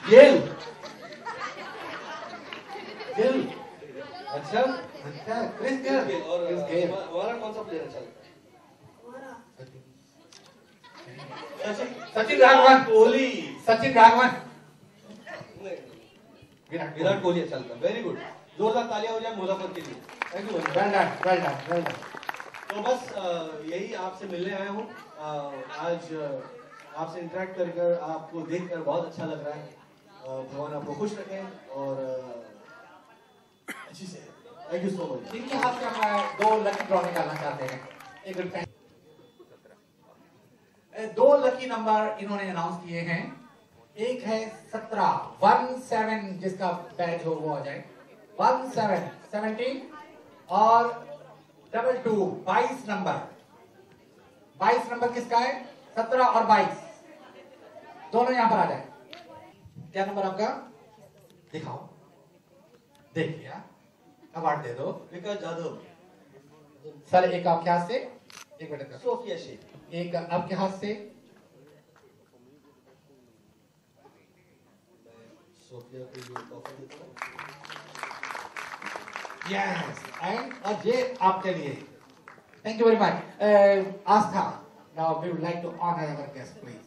गेल गेल अच्छा अच्छा Chris Gayle और हमारा कौन सा प्लेयर अच्छा लगता है? सचिन राघवन कोहली सचिन राघवन विराट कोहली अच्छा लगता है। वेरी गुड, जोरदार तालियां हो जाए मुजफ्फर के लिए। Thank you, well done well done well done. तो बस यही आपसे मिलने आया हूँ। आज आपसे इंटरेक्ट कर आपको देखकर बहुत अच्छा लग रहा है। भगवान आपको खुश रखें और अच्छी से। Thank you so much. इनके हाथ से हम 2 लकी ड्रॉ निकालना चाहते हैं। एक रुपए 2 लकी नंबर इन्होंने अनाउंस किए हैं। एक है 17 जिसका बैच हो वो आ जाए 17 और 22 22 नंबर किसका है? 17 और 22 दोनों यहां पर आ जाए। क्या नंबर आपका दिखाओ, देखिए अवार्ड दे दो। विकास जाधव सर, एक आपके हाथ से, एक मिनट, सोफिया शेख, एक आपके हाथ से, सोफिया को ये तोहफा देता हूं। यस, एंड और ये आपके लिए। Thank you very much. Aastha, now we would like to honour our guest please.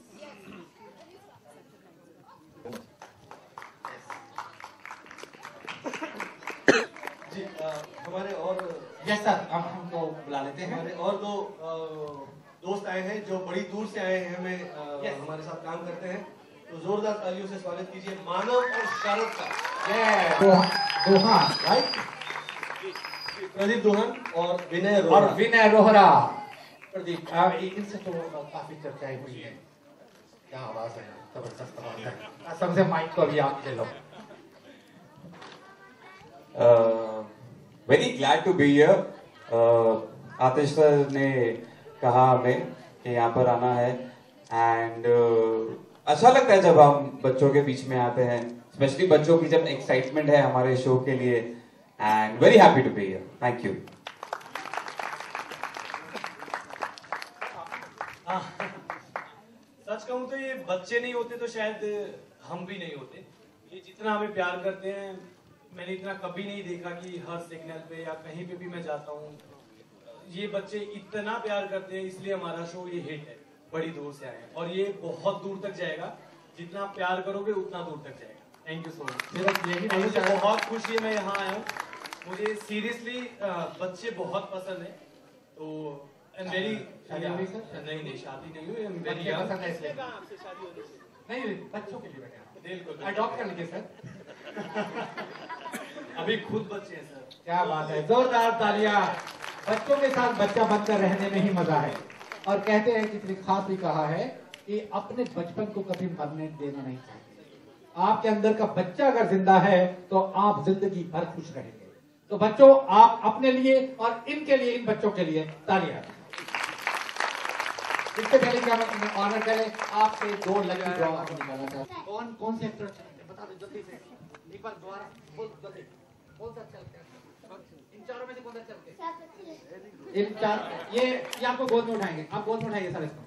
जी हमारे और यस सर, अब हमको बुला लेते हैं। हमारे और 2 दोस्त आए हैं जो बड़ी दूर से आए हैं हमारे साथ काम करते हैं। तो जोरदार तालियों से स्वागत कीजिए मानव और शारद का। दोहान राइट, प्रदीप दोहन और विनय रोहरा। प्रदीप, इनसे तो काफी चर्चाएं हुई है। क्या आवाज है, जबरदस्त आवाज है। सबसे माइक को भी आप ले लो। Very glad to be here. Atish sir ने कहा हमें कि यहाँ पर आना है एंड अच्छा लगता है जब हम बच्चों के बीच में आते हैं, स्पेशली बच्चों की जब एक्साइटमेंट है हमारे शो के लिए, and very happy to be here. Thank you. सच कहूं तो ये बच्चे नहीं होते तो शायद हम भी नहीं होते। ये जितना हमें प्यार करते हैं, मैंने इतना कभी नहीं देखा कि हर सिग्नल पे या कहीं पे भी मैं जाता हूँ ये बच्चे इतना प्यार करते हैं। इसलिए हमारा शो ये हिट है, बड़ी दूर से आए हैं और ये बहुत दूर तक जाएगा। जितना आप प्यार करोगे उतना दूर तक जाएगा। Thank you so much. मुझे बहुत खुशी है मैं यहाँ आया हूँ। मुझे सीरियसली बच्चे बहुत पसंद है। तो मेरी नहीं शादी नहीं हुई, मेरी नहीं बच्चों के लिए बैठे, बिल्कुल अडॉप्ट कर लीजिए सर। अभी खुद बच्चे हैं सर। क्या बात है, जोरदार तालियां। बच्चों के साथ बच्चा बनकर रहने में ही मजा है। और कहते हैं किसी खास भी कहा है कि अपने बचपन को कभी मरने देना नहीं चाहिए। आपके अंदर का बच्चा अगर जिंदा है तो आप जिंदगी भर खुश रहेंगे। तो बच्चों, आप अपने लिए और इनके लिए, इन बच्चों के लिए तालियां। इससे पहले कि हम ऑनर करें, आपसे 2 लकी ड्रॉ निकालना चाहते हैं। कौन से एक्टर बता दो जल्दी से, एक बार दोबारा बोल जल्दी। कौन सा चलते हैं इन चारों में से? कौन सा चलते हैं इन 4? ये आपको गोद में उठाएंगे। आप गोद में उठाइए सर इसको।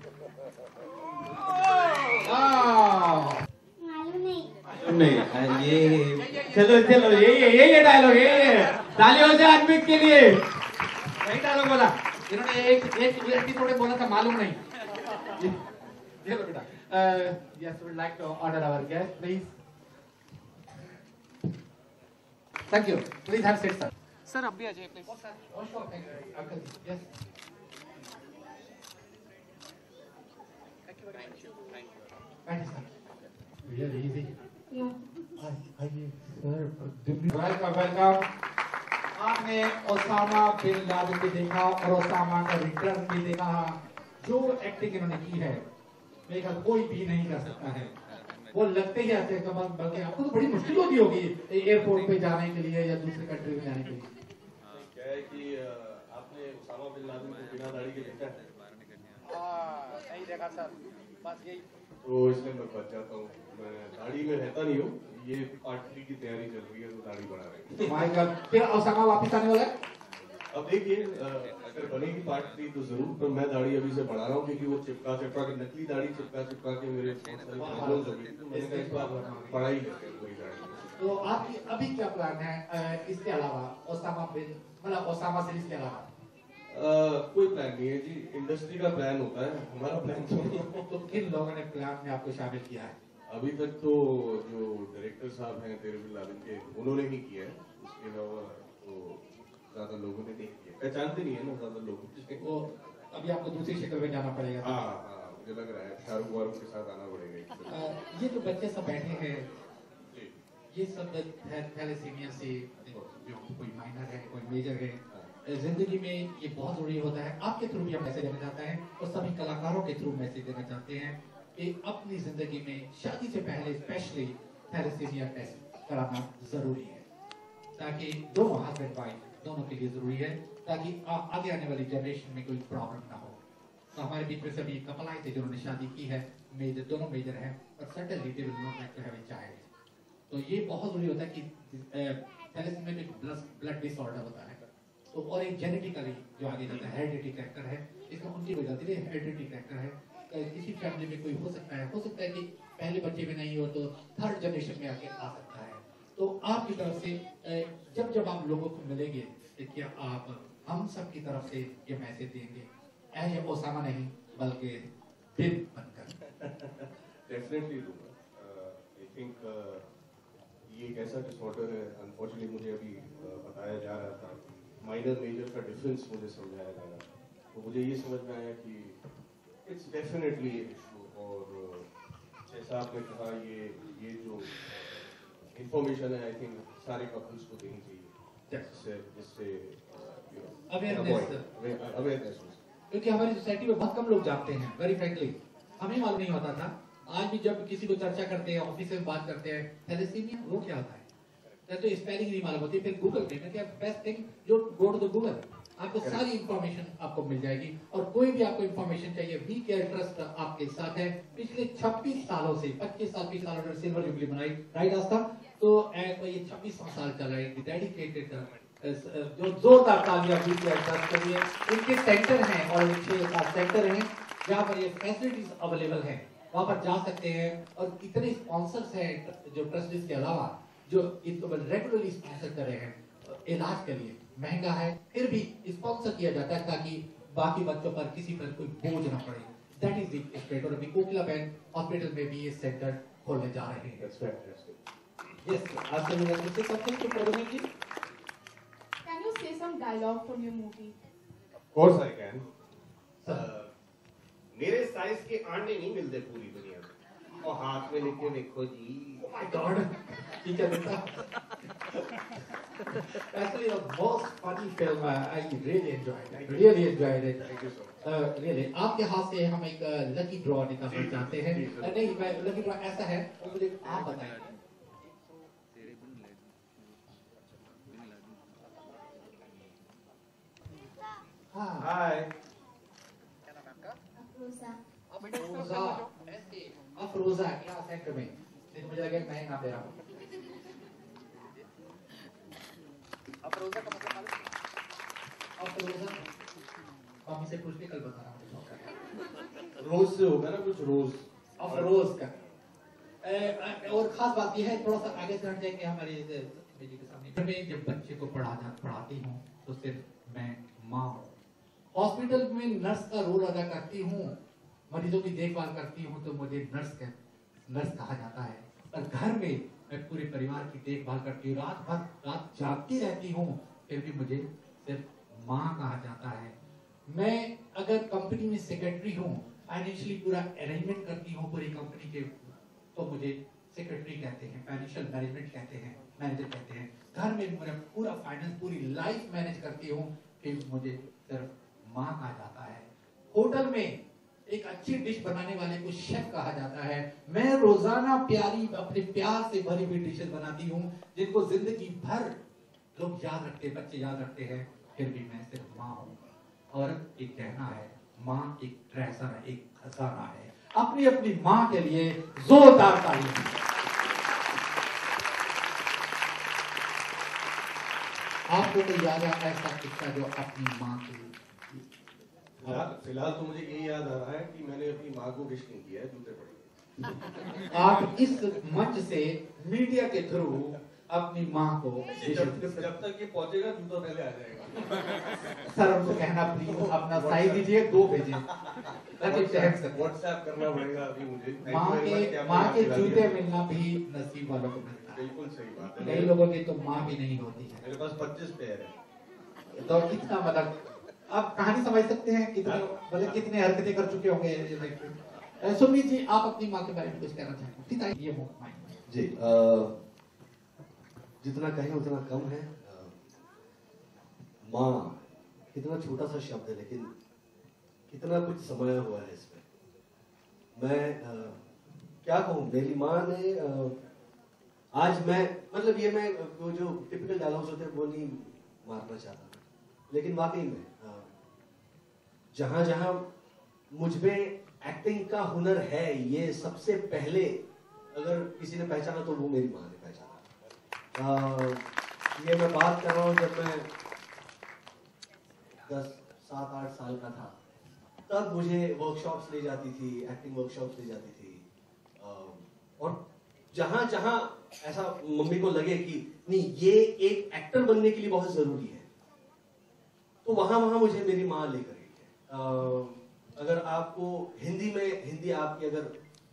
मालूम नहीं ये चलो चलो ये डायलॉग, ये ताली हो जाए अद्वित के लिए। सही डायलॉग बोला इन्होंने। एक एपिसोड में बोला था मालूम नहीं। चलो बेटा, yes we would like to order our guest please. Thank you, please have seat sir. Sir अब भी आ जाइए please. Uncle yes, really easy. Welcome welcome. आपने ओसामा बिन लादेन भी देखा और ओसामा का रिटर्न भी देखा। जो एक्टिंग इन्होंने की है मेरे ख्याल कोई भी नहीं कर सकता है। वो लगते ही ऐसे कमल, बल्कि आपको तो बड़ी मुश्किल होती होगी एयरपोर्ट पे जाने के लिए या दूसरे कंट्री में जाने के लिए। क्या है कि आपने ओसामा बिन लादेन को बिना दाढ़ी के देखा है? नहीं देखा सर, बस यही। तो इसलिए मैं बच जाता हूँ, मैं दाढ़ी में रहता नहीं हूँ। ये पार्ट 3 की तैयारी चल रही है तो दाढ़ी बढ़ा रहे हैं। माय गॉड, फिर ओसामा वापस आने वाला है? अब देखिए, अगर बनेगी पार्ट 3 तो जरूर, पर मैं दाढ़ी अभी से बढ़ा रहा हूँ क्योंकि वो चिपका चिपका के, नकली दाढ़ी चिपका चिपका के मेरे बहुत सारे प्रॉब्लम्स हो गई, तो मैंने कहा इस बार बढ़ा ही लेते हैं पूरी दाढ़ी। तो आपकी अभी क्या प्लान है इसके अलावा, ओसामा बिन मतलब ओसामा सीरीज के अलावा? कोई प्लान नहीं है जी, इंडस्ट्री का प्लान होता है, हमारा प्लान तो नहीं है। तो किन लोगों ने प्लान में आपको शामिल किया है? अभी तक तो जो डायरेक्टर साहब हैं तेरे बिन लादेन के, उन्होंने ही किया है। उसके अलावा तो ज्यादा लोगों ने नहीं किया, पहचानते नहीं है ना ज्यादा लोग। वो अभी आपको दूसरी शक्ल में जाना पड़ेगा। हाँ, मुझे लग रहा है शाहरुख वारुख के साथ आना पड़ेगा। ये जो बच्चे सब बैठे हैं, जी, ये सब थैलेसीमिया से, जो कोई माइनर है कोई मेजर है, जिंदगी में ये बहुत जरूरी होता है। आपके थ्रू भी हम मैसेज देना चाहते हैं और सभी कलाकारों के थ्रू मैसेज देना चाहते हैं कि अपनी जिंदगी में शादी से पहले स्पेशली थैलेसीमिया टेस्ट कराना जरूरी है, ताकि दोनों हस्बैंड वाइफ दोनों के लिए जरूरी है, ताकि आगे आने वाली जनरेशन में कोई प्रॉब्लम ना हो। तो हमारे बीच में सभी कपल आए थे जिन्होंने शादी की है, मेजर दोनों मेजर हैं, और certainly they will not like to have a child. तो ये बहुत जरूरी होता है कि थैलेसीमिया में ब्लड डिसऑर्डर होता है, तो और एक जेनेटिकली जो आगे जाता है हेरिडिटी फैक्टर है, इसमें उनकी कोई गलती नहीं, हेरिडिटी फैक्टर है। किसी फैमिली में कोई हो सकता है कि पहले बच्चे में नहीं हो तो थर्ड जनरेशन में आके आ सकता है। तो आपकी तरफ से जब जब आप लोगों को मिलेंगे, क्या आप हम सब की तरफ से ये मैसेज देंगे, ऐसे ओसामा नहीं बल्कि बिन बनकर? डेफिनेटली दूंगा। आई थिंक ये एक ऐसा डिसऑर्डर है, अनफॉर्चुनेटली मुझे अभी बताया जा रहा था, माइनर मेजर का डिफरेंस मुझे समझाया गया, तो मुझे ये समझ में आया कि इट्स डेफिनेटली इशू। और जैसा आपने कहा, ये जो इंफॉर्मेशन है आई थिंक सारे कपल्स को देनी चाहिए, जिससे अवेयरनेस, क्योंकि हमारी सोसाइटी में बहुत कम लोग जानते हैं। वेरी फ्रैंकली हमें मालूम नहीं होता था। आज भी जब किसी को चर्चा करते हैं, ऑफिस में बात करते हैं, थैलेसीमिया वो क्या होता है तो स्पेलिंग नहीं मालूम होती, फिर गूगल पे क्या बेस्ट थिंग जो गो टू द गूगल, आपको सारी इंफॉर्मेशन आपको मिल जाएगी। और कोई भी आपको इंफॉर्मेशन चाहिए, वी केयर ट्रस्ट आपके साथ है। पिछले 26 सालों से 25 साल उन्होंने सिल्वर जुबली बनाई, राइट आस्था? तो ये 26 साल चल रहे हैं डेडिकेटेड, जो जोरदार तालियां वी केयर ट्रस्ट के लिए। इनके सेंटर हैं और 6-7 सेंटर हैं जहाँ पर ये फैसिलिटीज अवेलेबल है, वहाँ पर जा सकते हैं। और इतने स्पॉन्सर्स हैं जो ट्रस्टीज के अलावा जो इनको रेगुलरली स्पॉन्सर कर रहे हैं इलाज के लिए। महंगा है फिर भी स्पॉन्सर किया जाता है ताकि बाकी बच्चों पर किसी पर कोई बोझ ना पड़े। That is the spirit. और अभी कोकिला बहन हॉस्पिटल में भी ये सेंटर खोलने जा रहे हैं। यस, आज से मुझे से समथिंग टू प्रोग्राम जी। Can you say some dialogue from your movie? Of course I can. मेरे साइज के अंडे नहीं मिलते पूरी दुनिया में, और हाथ में लेके देखो जी। Oh my God, ठीक है बेटा। Actually, the most funny film I really enjoyed. I really enjoyed it. Thank you so much. Really, आपके हाथ से हम एक लकी ड्रॉ निकालना चाहते हैं। नहीं, लकी ड्रॉ ऐसा है, मुझे आप बताइए। Hi. अफरोजा यहाँ सेंटर में। नहीं, मुझे लगा मैं नाम दे रहा हूँ। अफरोजा का मतलब मालूम है? अफरोजा मम्मी से पूछ के कल बता रहा हूँ। रोज से होगा ना कुछ, रोज अफरोज का। और खास बात यह है, थोड़ा सा आगे से हट जाएंगे हमारे बेटी के सामने। मैं जब बच्चे को पढ़ाती हूँ तो सिर्फ मैं माँ हूँ। हॉस्पिटल में नर्स का रोल अदा करती हूँ, मरीजों की देखभाल करती हूँ, तो मुझे नर्स कहा जाता है। और घर में मैं पूरे परिवार की देखभाल करती हूँ, रात भर रात जागती रहती हूँ, फिर भी मुझे सिर्फ माँ कहा जाता है। मैं अगर कंपनी में सेक्रेटरी हूँ, फाइनेंशियली पूरा अरेंजमेंट करती हूँ पूरी कंपनी के, तो मुझे सेक्रेटरी कहते हैं, फाइनेंशियल मैनेजमेंट कहते हैं, मैनेजर कहते हैं। घर में मैं पूरा फाइनेंस पूरी लाइफ मैनेज करती हूँ, फिर मुझे सिर्फ माँ कहा जाता है। होटल में एक अच्छी डिश बनाने वाले को शेफ कहा जाता है। मैं रोजाना प्यारी अपने प्यार से भरी हुई डिशेस बनाती हूँ, जिनको जिंदगी भर लोग याद रखते, बच्चे याद रखते हैं, फिर भी मैं सिर्फ माँ हूँ। और एक कहना है, माँ एक ट्रेजर है, एक खजाना है। अपनी अपनी माँ के लिए जोरदार ताली। आपको तो याद आता है ऐसा किस्सा जो अपनी माँ के लिए? फिलहाल तो मुझे ये याद आ रहा है कि मैंने अपनी माँ को विश नहीं किया है, जूते पड़े। आप इस मंच से मीडिया के थ्रू अपनी माँ को जब तक ये पहुंचेगा जूता पहले आ जाएगा। सर हमको कहना प्लीज अपना साइज दीजिए, 2 भेजिए ताकि पहन सके। व्हाट्सएप करना पड़ेगा अभी मुझे। माँ के जूते मिलना भी नसीब वालों को मिलता है। बिल्कुल सही बात है। कई लोगों की तो माँ भी नहीं होती है। मेरे पास 25 पेयर है। तो कितना मतलब आप कहानी समझ सकते हैं कितने मतलब कितने हरकतें कर चुके होंगे। सुमित जी, आप अपनी माँ के बारे में कुछ कहना चाहते हैं? ये जी, जितना कहें उतना कम है। माँ कितना छोटा सा शब्द है, लेकिन कितना कुछ समाया हुआ है इसमें। मैं क्या कहूँ, मेरी माँ ने आज मैं मतलब ये मैं वो जो टिपिकल डायलॉग्स होते हैं वो नहीं मारना चाहता, लेकिन वाकई में जहां जहां मुझ में एक्टिंग का हुनर है, ये सबसे पहले अगर किसी ने पहचाना तो वो मेरी माँ ने पहचाना। ये मैं बात कर रहा हूँ जब मैं 7-8 साल का था, तब मुझे वर्कशॉप्स ले जाती थी, एक्टिंग वर्कशॉप्स ले जाती थी। और जहां जहां ऐसा मम्मी को लगे कि नहीं ये एक एक्टर बनने के लिए बहुत जरूरी है, तो वहां वहां मुझे मेरी माँ लेकर गई है। अगर आपको हिंदी आपकी अगर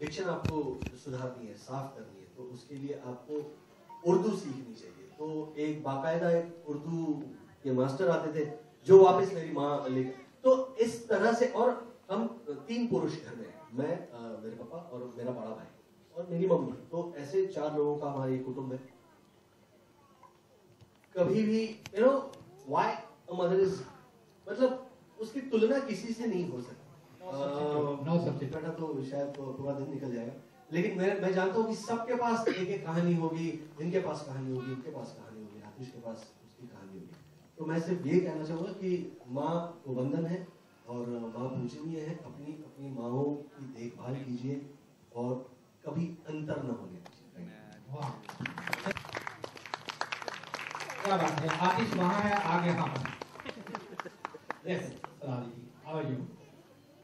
डिक्शन आपको सुधारनी है, साफ करनी है, तो उसके लिए आपको उर्दू सीखनी चाहिए। तो एक बाकायदा एक उर्दू के मास्टर आते थे जो वापस मेरी माँ लेकर, तो इस तरह से। और हम 3 पुरुष घर में हैं, मैं, मेरे पापा और मेरा बड़ा भाई और मेरी मम्मी, तो ऐसे 4 लोगों का हमारा ये कुटुंब है। कभी भी व्हाई अ मदर इज, मतलब उसकी तुलना किसी से नहीं हो सकती। नो सब्जेक्ट बेटा तो शायद तो पूरा दिन निकल जाएगा, लेकिन मैं जानता हूँ कि सबके पास एक एक कहानी होगी, इनके पास कहानी होगी, इनके पास कहानी होगी, आतिश के पास उसकी कहानी होगी। तो मैं सिर्फ ये कहना चाहूंगा कि माँ को वंदन है और माँ पूजनीय है। अपनी अपनी माँओं की देखभाल कीजिए और कभी अंतर न होने दीजिए। वाह, क्या बात है। आतिश वहाँ है, आगे हम। Yes Salari ji, how are you?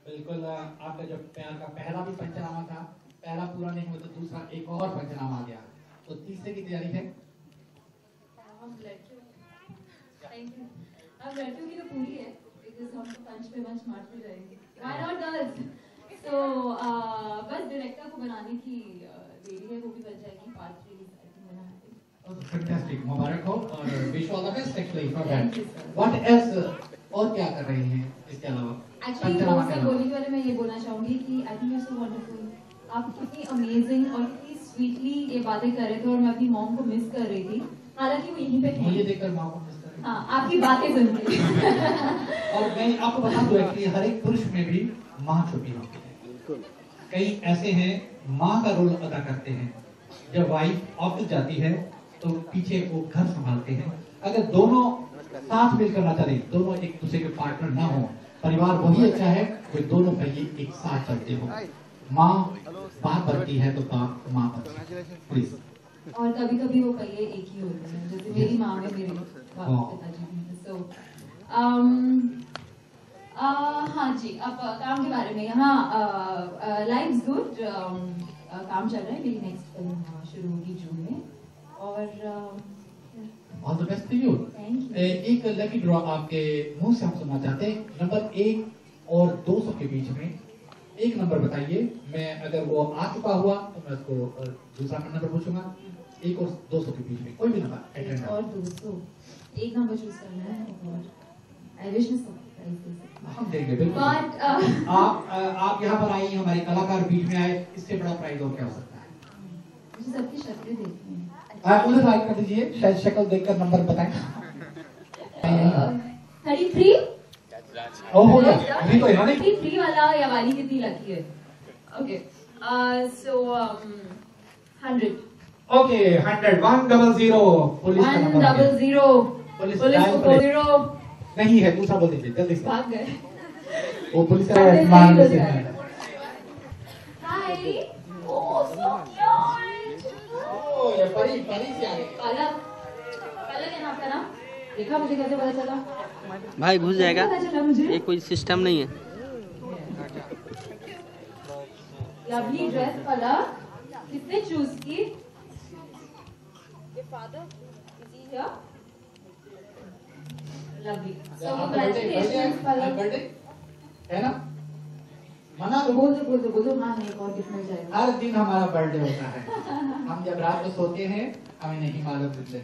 बिल्कुल, आपका जो प्यार का पहला भी पंचनामा था, पहला पूरा नहीं हुआ तो दूसरा एक और पंचनामा आ गया, तो तीसरे की तैयारी है। हम लड़कियों की तो पूरी है, बिकॉज़ हम तो पंच पे पंच मारते रहेंगे। Why not girls? तो बस डायरेक्टर को बनाने की देरी है, वो भी बन जाएगी पार्ट 3 में। फैंटास्टिक, मुबारक हो और wish all the best actually for that. What else, और क्या कर रही हैं इसके अलावा? एक्चुअली वो सब बोलने के बारे में ये बोलना चाहूंगी कि I think you so wonderful. आप कितनी अमेजिंग और कितनी स्वीटली ये बातें कर रहे थे और मैं अपनी मॉम को मिस कर रही थी, हालांकि वो यहीं पे थी। मुझे देखकर माँ को मिस कर रही। हाँ, आपकी बातें सुन के। और मैं आपको बता दूं एक्चुअली हर एक पुरुष में भी माँ छुपी होती है। कई ऐसे हैं माँ का रोल अदा करते हैं। जब वाइफ ऑफिस जाती है तो पीछे वो घर संभालते हैं। अगर दोनों साथ मिलकर ना चले, दोनों एक दूसरे के पार्टनर ना हो, परिवार वही अच्छा है जो दोनों पहिए एक साथ चलते हो। माँ बाप बनती है तो बाप माँ बनती है। प्लीज। और कभी कभी वो पहिए एक ही होते हैं, जैसे मेरी माँ में मेरे पिताजी भी। सो हाँ जी, अब काम के बारे में। यहाँ लाइफ गुड, काम चल रहा है। मेरी नेक्स्ट फिल्म शुरू होगी जून में और all the best to you. एक लकी ड्रॉ आपके मुंह से हम सुनना चाहते हैं। नंबर 1 और 200 के बीच में एक नंबर बताइए। मैं अगर वो आ चुका हुआ तो मैं उसको दूसरा नंबर पूछूंगा। एक और दोस्तों के बीच में कोई भी नंबर एक एटेंड और 200 एक नंबर चूज करना है और आई विश मैं सब प्राइस दे सकती हम देंगे बिल्कुल। बट आप यहाँ पर आई, हमारे कलाकार बीच में आए, इससे बड़ा प्राइज और क्या हो सकता है? मुझे सबकी शक्लें देखनी है। उधर लाइक कर दीजिए, शायद शक्ल देखकर नंबर बताएं। 33 ओ हो गया, अभी तो यहाँ नहीं। 33 वाला या वाली कितनी लकी है? ओके सो 100 ओके 100 100 पुलिस का नंबर आ गया। 100 पुलिस पुलिस डायल को करे। 0 नहीं है, दूसरा बोल दीजिए जल्दी से। भाग गए। वो पुलिस का अरे मान नहीं से हो जाएगा। हाय ओह सो क्यूट। ओ ये परी से आ गई। पलक पलक है ना आपका नाम? देखा मुझे कैसे पता चला? भाई घुस जाएगा, पता चला मुझे। ये कोई सिस्टम नहीं है। लवली ड्रेस पलक किसने चूज की? क्या? लवली। सो कांग्रेचुलेशंस पलक। बर्थडे है ना? मना लो। बोल दो हाँ नहीं और गिफ्ट मिल जाएगा। हर दिन हमारा बर्थडे होता है। हम जब रात को सोते हैं हमें नहीं मालूम जिंदगी